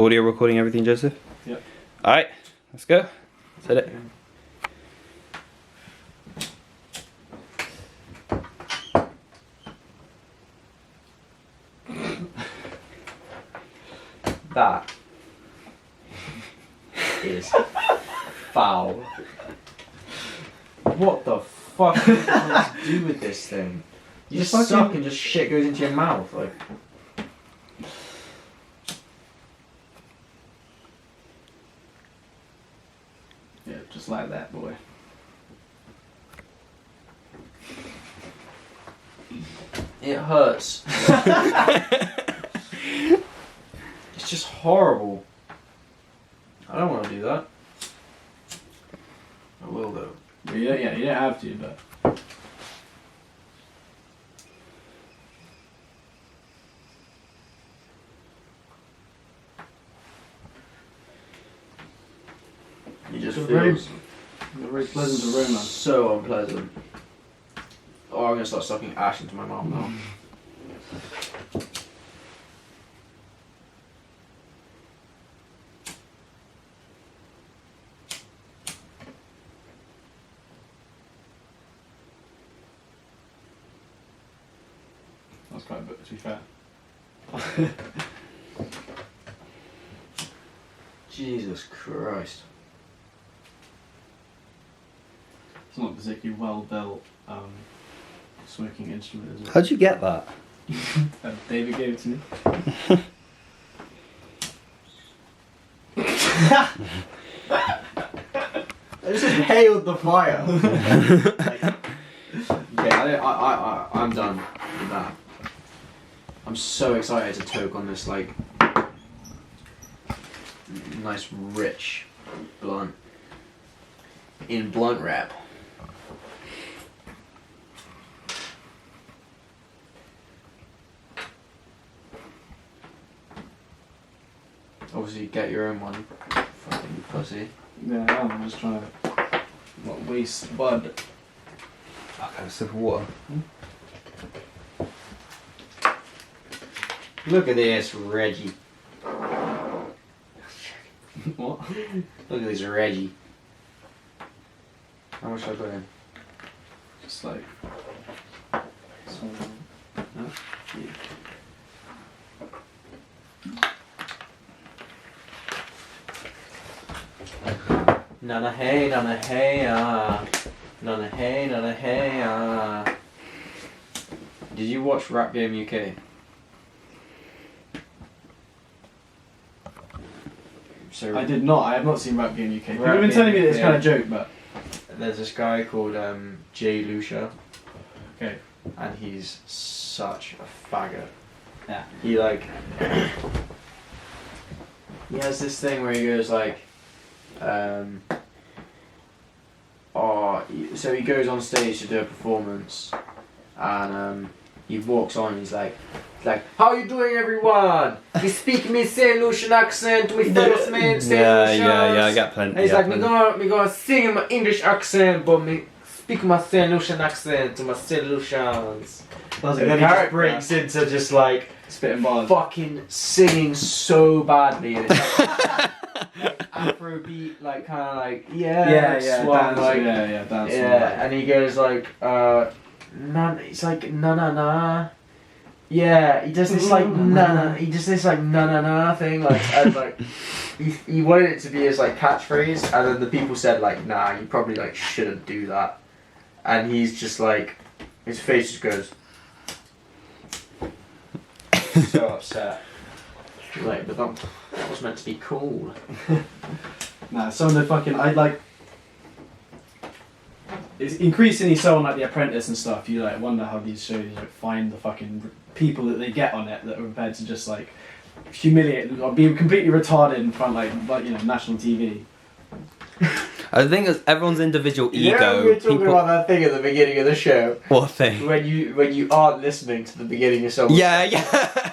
Audio recording everything, Joseph? Yep. Alright, let's go. Set it. That is foul. What the fuck are you supposed to do with this thing? You just suck and just shit goes into your mouth. Like. Yeah, just like that, boy. It hurts. It's just horrible. I don't want to do that. I will though. Yeah, you don't have to, but You just It's a feels a very pleasant aroma. so unpleasant. Oh, I'm gonna start sucking ash into my mouth now. That's quite a bit, to be fair. Jesus Christ. It's not particularly well built smoking instrument, is it? How'd you get that? David gave it to me. I just inhaled the fire. Okay, I'm done with that. I'm so excited to toke on this like nice rich blunt in blunt wrap. Obviously, get your own one, fucking pussy. Yeah, I'm just trying to not waste bud. Fuck, I have a sip of water. Look at this, Reggie. What? Look at this, Reggie. How much should I put in? Just like. So, Nana hey, nana hey, nana hey, nana hey, Did you watch Rap Game UK? So I did not. I have not seen Rap Game UK. People Rap have been telling me Game this UK. kind of joke, but There's this guy called Jay Lucia, okay. and he's such a faggot. Yeah. He like he has this thing where he goes like so he goes on stage to do a performance, and he walks on and he's like how you doing everyone, we speak me St. Lucian accent, we fellows man St. Yeah, I get plenty. and he's yeah, like plenty. me gonna sing in my English accent but me speak my St. Lucian accent to my St. Lucians. And then he just breaks into just like Spitting bars. fucking singing so badly, and it's like Afrobeat, like kind of like swan, dance, like dance. and he goes like he's like na na na, yeah, he does this like he does this like na na na thing, like and like he wanted it to be his like catchphrase, and then the people said like nah, you probably like shouldn't do that, and he's just like his face just goes. So upset. Like, but that was meant to be cool. Nah, some of the fucking it's increasingly so on like The Apprentice and stuff. You like wonder how these shows like find the fucking people that they get on it that are prepared to just like humiliate or be completely retarded in front like national TV. I think it's everyone's individual ego. You know, we were talking about that thing at the beginning of the show What thing? when you aren't listening to the beginning of someone. Yeah.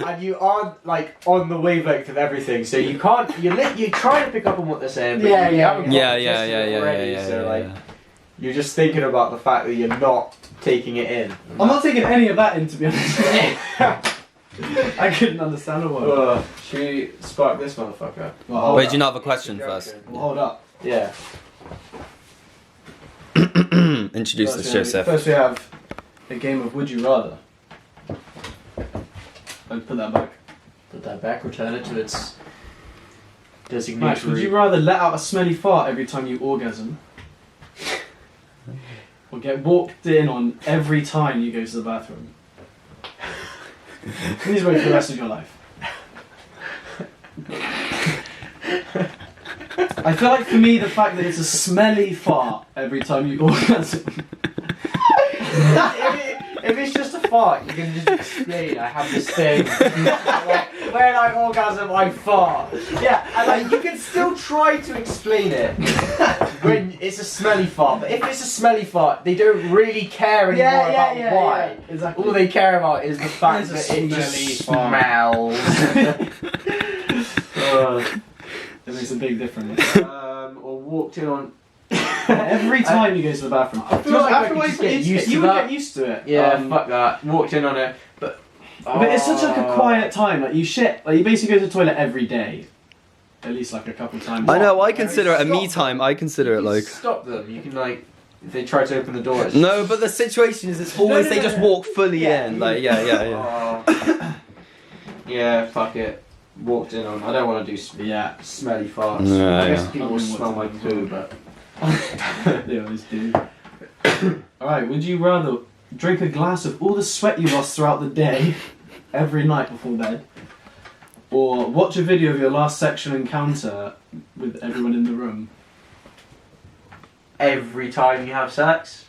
And you aren't like on the wavelength of everything, so you can't. You try to pick up on what they're saying, but you haven't got Yeah, the gist of it already, so like you're just thinking about the fact that you're not taking it in. I'm not taking any of that in, to be honest. I couldn't understand a word. Should we spark this motherfucker? Well, Wait, do you not have a question first? Well, hold up. Yeah. Introduce us, Joseph. First we have a game of Would You Rather. I'll put that back. Put that back, return it to its Max, designated would you route. rather let out a smelly fart every time you orgasm? Or get walked in on every time you go to the bathroom? These wait for the rest of your life. I feel like for me the fact that it's a smelly fart every time you orgasm. If it's just a fart, you can just explain. I have this thing. Like, when I orgasm, I fart. Yeah, and like you can still try to explain it when it's a smelly fart. But if it's a smelly fart, they don't really care anymore about why. Yeah, exactly. All they care about is the fact It's that a it just smelly smells. It makes a big difference. Or walked in on. Every time you go to the bathroom. I feel like I could just get used to you would that. get used to it. Yeah, fuck that. Walked in on it, but. But it's such like a quiet time. Like you shit. Like you basically go to the toilet every day, at least like a couple times. I know, I consider it a me time. I consider it like. Stop them. You can like. If they try to open the door. It's No, but the situation is it's always no, they no, just no. walk fully Yeah. in. Like, yeah. Yeah, fuck it. Walked in on. I don't want to do Yeah. smelly farts. Yeah, I guess yeah. people will smell my poo, but. They always do. Alright, would you rather drink a glass of all the sweat you lost throughout the day, every night before bed, or watch a video of your last sexual encounter with everyone in the room? Every time you have sex.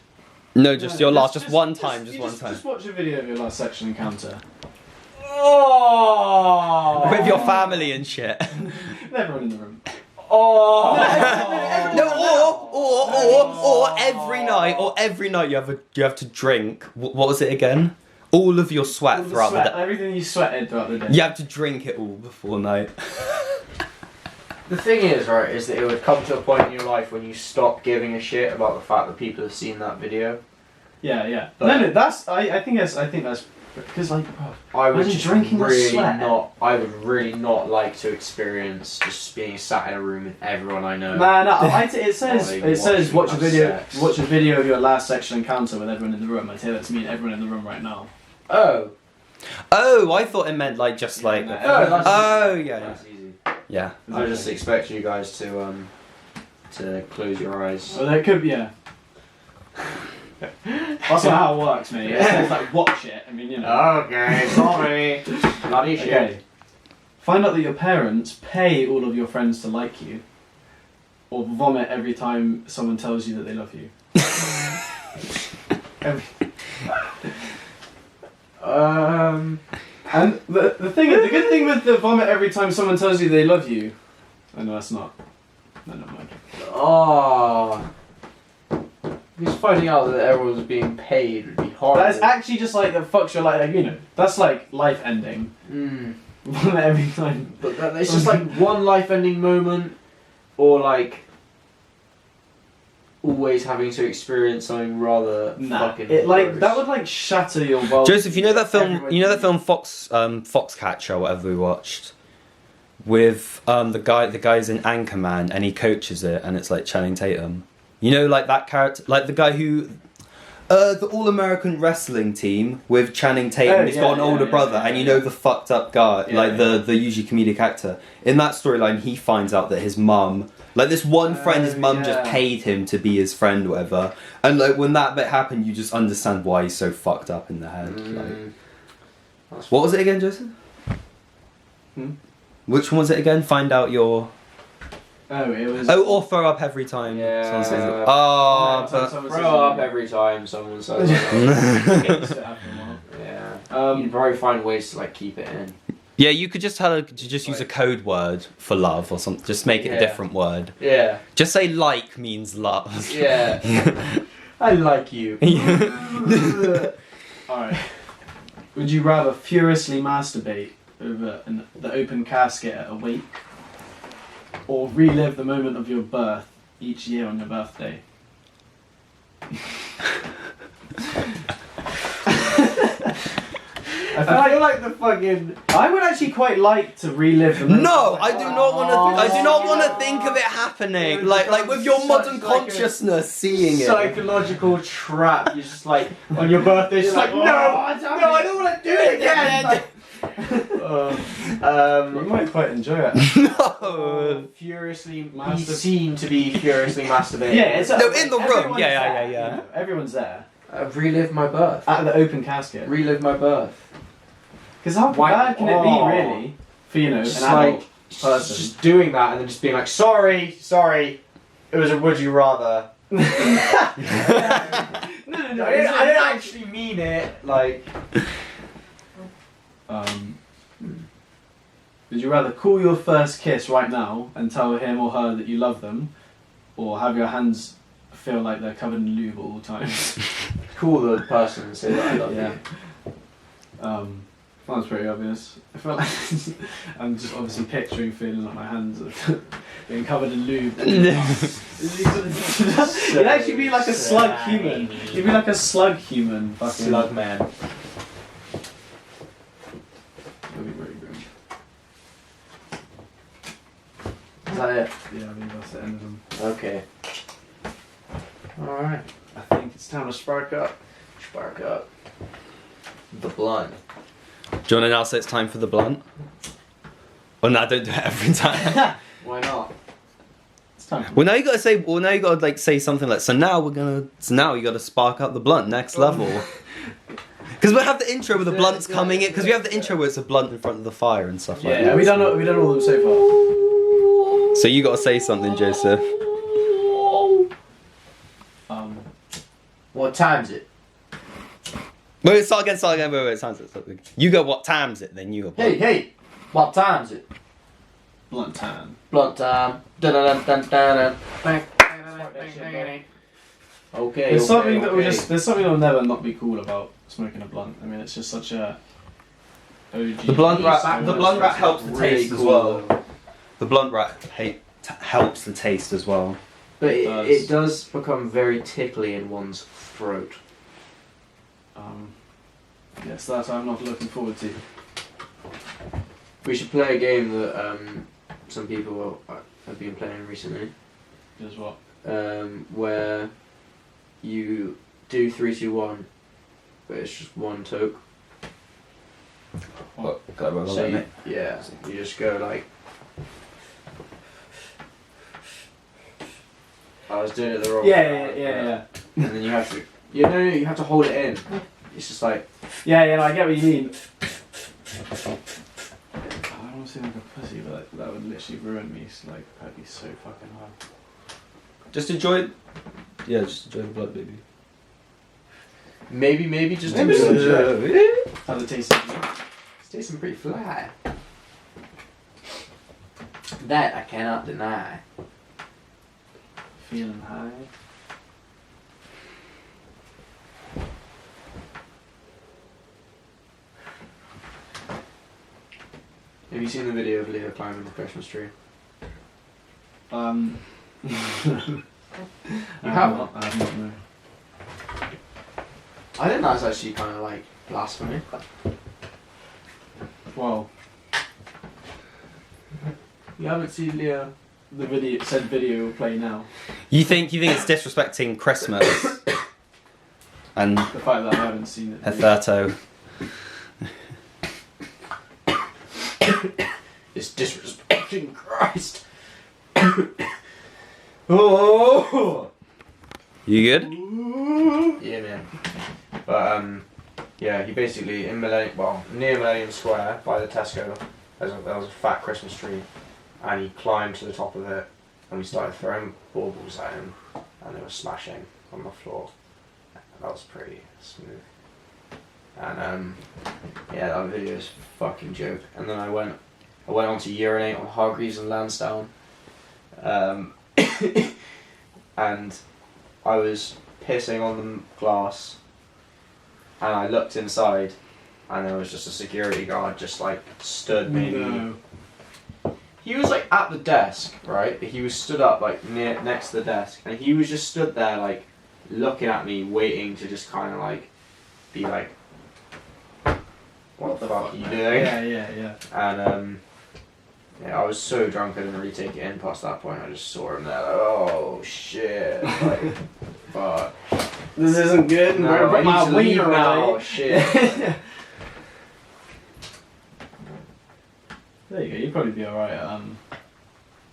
No, just your last, just one time, just one time. Just watch a video of your last sexual encounter. Oh. With your family and shit. With everyone in the room. Oh. No, or every night you have to drink. What was it again? All of your sweat All the throughout sweat, the day. everything you sweated throughout the day. You have to drink it all before night. The thing is, right, is that it would come to a point in your life when you stop giving a shit about the fact that people have seen that video. Yeah. But- No, that's. I think that's because like. I would Imagine just drinking the really sweat. not. I would really not like to experience just being sat in a room with everyone I know. No. It says watch a have video. sex. Watch a video of your last sexual encounter with everyone in the room. I say that to mean everyone in the room right now. Oh. Oh, I thought it meant like just like. No. That's Oh, easy. yeah. That's easy. Yeah. I just expect you guys to close your eyes. Well, that could be. Yeah. That's not how it works, mate. It says like watch it. I mean, you know. Okay, sorry. Bloody shit. Okay. Find out that your parents pay all of your friends to like you, or vomit every time someone tells you that they love you. And the good thing with the vomit every time someone tells you they love you. Oh no, that's not. No, never mind. Oh. Just finding out that everyone's being paid would be hard. That is actually just like that fucks your life. Like, you know, that's like life ending. Vomit every time. But it's just like one life-ending moment, or like always having to experience something rather fucking. It like gross. that would like shatter your world. Joseph, you know that film? Everyone- You know that film Foxcatcher, or whatever we watched, with the guy's in Anchorman, and he coaches it, and it's like Channing Tatum. You know, like that character, like the guy who, the All-American Wrestling team with Channing Tatum. Oh, He's yeah, got an yeah, older yeah, brother, yeah, and you yeah. know the fucked up guy, Yeah, like yeah. the usually comedic actor. In that storyline, he finds out that his mum, like this one friend, his mum just yeah. paid him to be his friend, or whatever. And like when that bit happened, you just understand why he's so fucked up in the head. Like, what was it again, Joseph? Hmm? Which one was it again? Find out your. Oh, it was. Oh, or throw up every time. Yeah. someone says it. No, Oh, someone says Throw up it. every time someone says that. Hates it after a while. Yeah. You'd probably find ways to like keep it in. yeah, you could just tell her to just use a code word for love or something. Just make it a Yeah. different word. Yeah. Just say like means love. Yeah. I like you. Alright. Would you rather furiously masturbate over the open casket at a wake, or relive the moment of your birth each year on your birthday? I feel like the fucking. I would actually quite like to relive the moment. No, I do not want to. I do not want to think of it happening. Like with your modern consciousnness, seeing it. Psychological trap. You're just like on your birthday. It's like no, I don't want to do it again. You might quite enjoy it. No. Furiously, be seen to be furiously masturbating. Yeah, it's No, in the room. everyone's Yeah, there, yeah. you know, everyone's there Relive my birth. at the open casket. Relive my birth. Because how Why- bad can it be, Oh. really, for an Just adult like person? just doing that and then just being like, sorry, it was a would you rather. No, I didn't actually mean it. Like, Would you rather call your first kiss right now and tell him or her that you love them, or have your hands feel like they're covered in lube at all times? call the person and say that I love Yeah. you. That's pretty obvious. I feel like I'm just obviously picturing feeling like my hands are being covered in lube. You'd actually be like a slug human. You'd be like a slug human. Fucking Slug man. That'd be really grim. Is that it? Yeah, I think that's the end of them. Okay. Alright. I think it's time to spark up. Spark up. The blunt. Do you want to now say it's time for the blunt? Well, no, don't do it every time. Why not? It's time. Well, now you gotta say. Well, now you gotta like say something like. So now we're gonna. So now you gotta spark up the blunt next level. Because we have the intro with the blunts coming in. Because we have the intro where it's a blunt in front of the fire and stuff like Yeah, that. we done all of them so far. So you gotta say something, Joseph. What time's it? Wait, start again. Wait. Sounds it. You go. What time's it? Then you go. Hey! What time's it? Blunt tan. Blunt time. Dun-dun-dun-dun-dun. Okay. There's something that will there's something that will never not be cool about smoking a blunt. I mean, it's just such a OG. The blunt wrap helps the Really taste as cool, well. though. The blunt wrap helps the taste as well. But does. it does become very tickly in one's throat. Yes, that I'm not looking forward to. We should play a game that some people have been playing recently, Is what? where you do 3, 2, 1, but it's just one toke. What? Go So you just go like. I was doing it the wrong way. Yeah. And then you have to, you have to hold it in. It's just like. Yeah, I get what you mean. I don't want to seem like a pussy, but that would literally ruin me. So, like, that'd be so fucking hard. Just enjoy it. Yeah, just enjoy the blood, baby. Maybe just Maybe do just it. How's it tasting? It's tasting pretty fly. That I cannot deny. Feeling high. Have you seen the video of Leo climbing the Christmas tree? You have not? I have not, no. I think that's actually kind of like blasphemy. Well, you haven't seen Leo. The video said video will play now. You think it's disrespecting Christmas and The fact that I haven't seen it. Heferto. It's disrespecting Christ. Oh. You good? Yeah, man. But yeah, he basically near Millennium Square by the Tesco, there was a fat Christmas tree, and he climbed to the top of it, and we started throwing baubles at him, and they were smashing on the floor. That was pretty smooth. And yeah, that video is a fucking joke. And then I went on to urinate on Hargreaves and Lansdowne, and I was pissing on the glass, and I looked inside, and there was just a security guard just like stood maybe. No. He was like at the desk, right? He was stood up like next to the desk, and he was just stood there like looking at me, waiting to just kind of like be like, what the fuck are you man? doing? Yeah. And yeah, I was so drunk I didn't really take it in past that point. I just saw him there like, oh shit, like, fuck. This isn't good. No, Where I need to leave now. away? Shit. There you go. You'd probably be alright.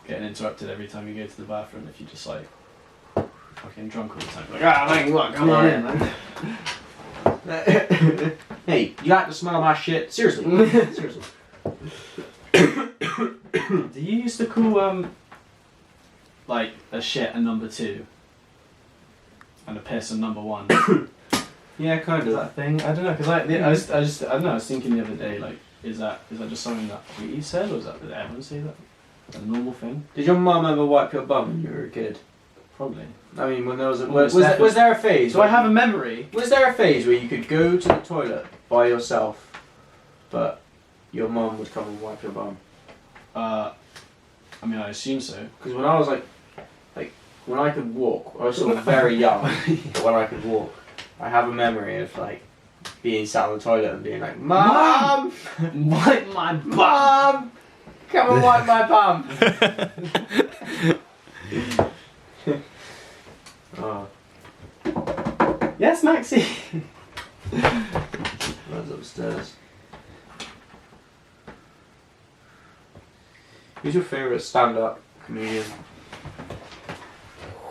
Getting interrupted every time you go to the bathroom if you just like fucking drunk all the time. Like, man, what? Come on in, man. Hey, you like to smell my shit? Seriously. Seriously. Do you used to call like a shit a number 2 and a piss a number 1? Yeah, kind Is of. that a thing? I don't know, because I don't know. I was thinking the other day, like, is that just something that we said, or did everyone say that? A normal thing? Did your mum ever wipe your bum when you were a kid? Probably. I mean, when there was a, Well, was there a phase? So I have a memory. Was there a phase where you could go to the toilet by yourself, but your mum would come and wipe your bum? I mean, I assume so. Because when I was like when I could walk, I was still very young, but when I could walk, I have a memory of like being sat on the toilet and being like, Mum! Wipe my butt! Mum! Come and wipe my bum! Oh, Yes, Maxie. that's upstairs. Who's your favourite stand-up comedian?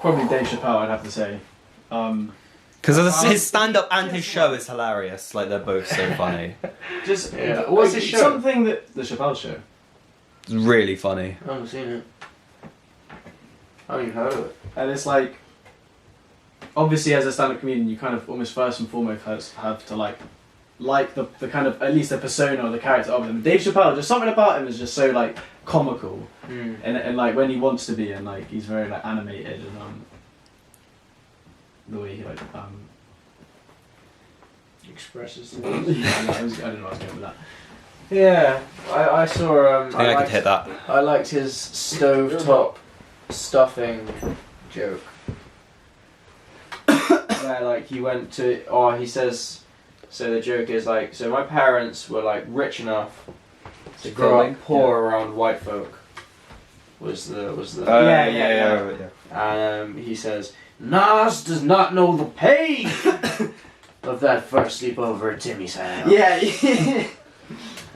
Probably Dave Chappelle, I'd have to say. Because his stand-up and his show is hilarious. Like, they're both so funny. Just Yeah. What's his show? Something that the Chappelle Show. It's really funny. I haven't seen it. I haven't even heard of it. And it's like, obviously as a stand-up comedian, you kind of almost first and foremost have to like the kind of, at least the persona or the character of him. Dave Chappelle, just something about him is just so like comical, and like when he wants to be, and like he's very like animated, and the way he like Expresses. yeah, I don't know where I was going with that. Yeah, I saw. I think I could hit that. I liked his stovetop stuffing joke. Where like he went to, he says, so the joke is like, so my parents were like rich enough to grow up poor around white folk. Was the Yeah. And he says, Nas does not know the pain of that first sleepover at Timmy's house. Yeah.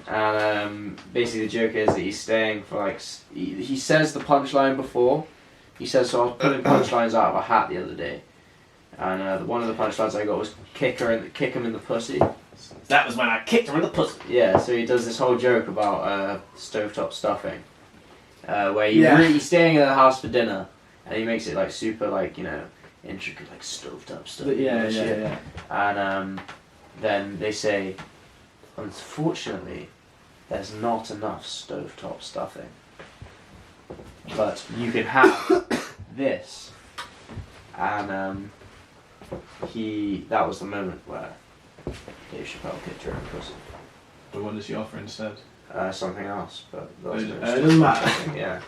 And basically the joke is that he's staying for like, he says the punchline before. He says, so I was pulling punchlines out of a hat the other day. And one of the punchlines I got was kick him in the pussy. That was when I kicked her in the pussy. Yeah, so he does this whole joke about stovetop stuffing. Where he's staying at the house for dinner. And he makes it like super like, intricate like stovetop stuffing. Yeah. And then they say, unfortunately, there's not enough stovetop stuffing. But you can have this. And that was the moment where Dave Chappelle kicked her in the pussy. But what does she offer instead? Something else, but that was It doesn't matter. Yeah.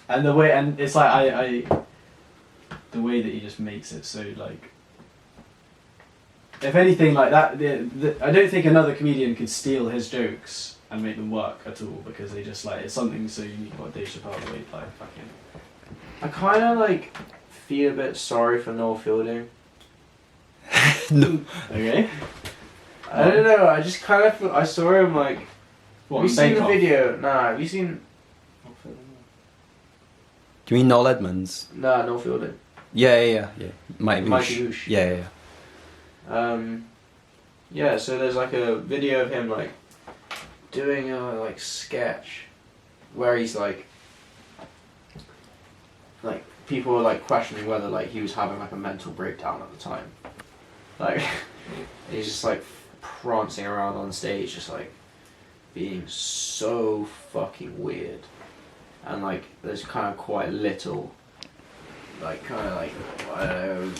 And the way, and it's like I the way that he just makes it so like, if anything like that, I don't think another comedian could steal his jokes and make them work at all, because they just like, it's something so unique about Dave Chappelle, the way he like fucking. I kind of like feel a bit sorry for Noel Fielding. No. Okay. I don't know. I just kind of feel. I saw him like. What? Have you seen the Bake Off? video? Nah. Have you seen? Do you mean Noel Edmonds? Nah, Noel Fielding. Yeah. Mighty Mighty Boosh. Boosh. Yeah. Yeah. So there's like a video of him like doing a like sketch where he's like people were like questioning whether like he was having like a mental breakdown at the time. Like he's just like prancing around on stage, just like being so fucking weird, and like there's kind of quite little like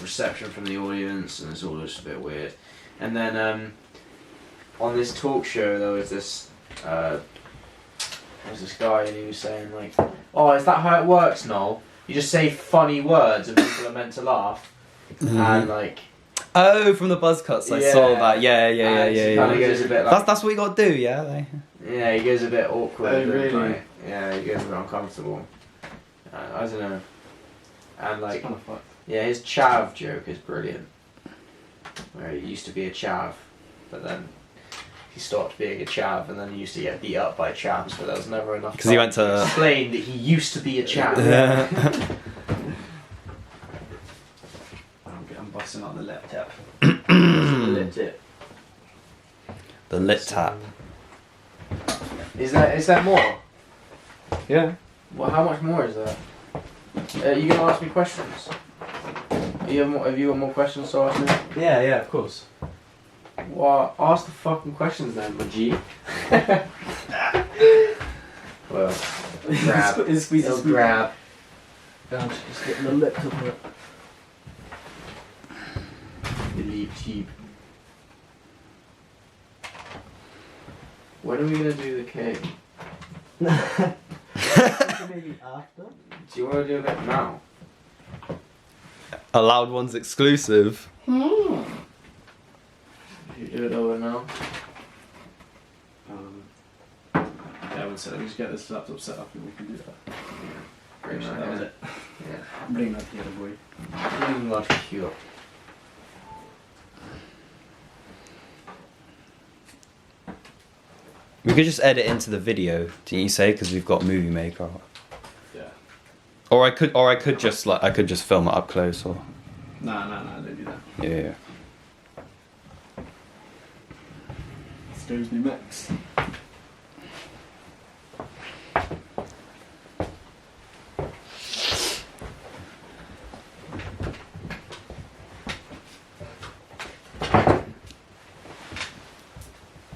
reception from the audience, and it's all just a bit weird. And then on this talk show there was this guy, and he was saying like, oh, is that how it works, Noel? You just say funny words and people are meant to laugh. And like Oh, from the buzz cuts, I Yeah. saw that. Yeah. Kind of goes a bit like. That's what you got to do, yeah. Yeah, he goes a bit awkward. Oh, and, really? like, yeah, he goes a bit uncomfortable. I don't know. And It's like, kind of fucked. yeah, his chav joke is brilliant. Where he used to be a chav, but then he stopped being a chav, and then he used to get beat up by chavs, but there was never enough. 'Cause he time went to- explain that he used to be a chav. I'm busting out the laptop. Lit it. The lit tap. Is there more? Yeah. Well, how much more is there? You gonna ask me questions? Have you got more questions to ask me? Yeah, of course. Well, ask the fucking questions then, my G. Well, grab. It'll grab. I'm just getting the laptop up. Delete tube. When are we gonna do the cake? Maybe after. Do you want to do it now? A Loud Ones exclusive. You do it over now. Yeah, one second. Let me just get this laptop set up and we can do that. Bring That that was in. it. Yeah. Bring that here, boy. Bring that here. We could just edit into the video, didn't you say? Because we've got Movie Maker. Yeah. Or I could just film it up close. Or Nah, don't do that. yeah. Excuse me, Max.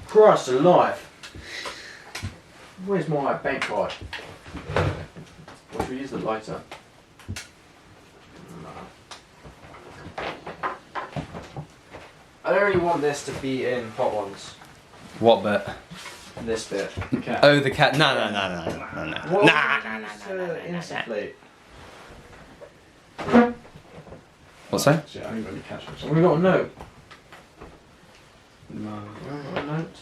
Christ alive! Where's my bank card? What should we use the lighter? I don't really want this to be in Hot Ones. What bit? This bit. Okay. Oh, the cat. No. What Nah. insufflate? What's that? Shit, I ain't really catch it. We got a note. No. We haven't got a note.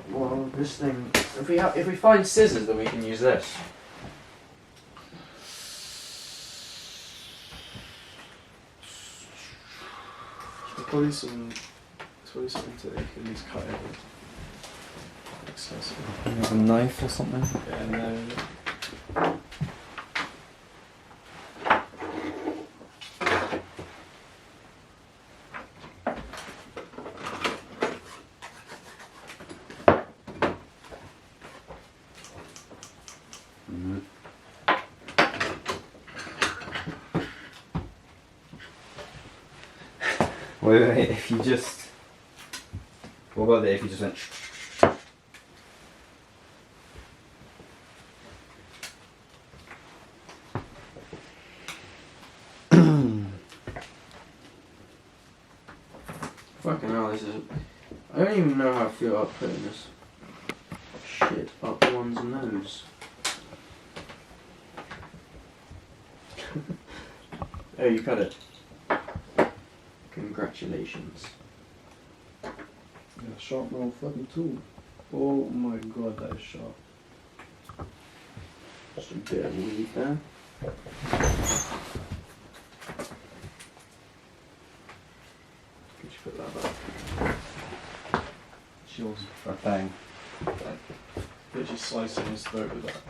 Well, this thing. If we find scissors, then we can use this. There's probably something to at least cut it. Accessible. A knife or something? Yeah, no. Wait, if you just... What about if you just went... Fucking hell, this is. I don't even know how I feel about putting this shit up one's nose. Oh, you cut it. Congratulations. Yeah, sharp little fucking tool. Oh my god, that is sharp. Just a bit of weed there. Could you put that back? It's yours. For a bang. Literally slicing his throat with that.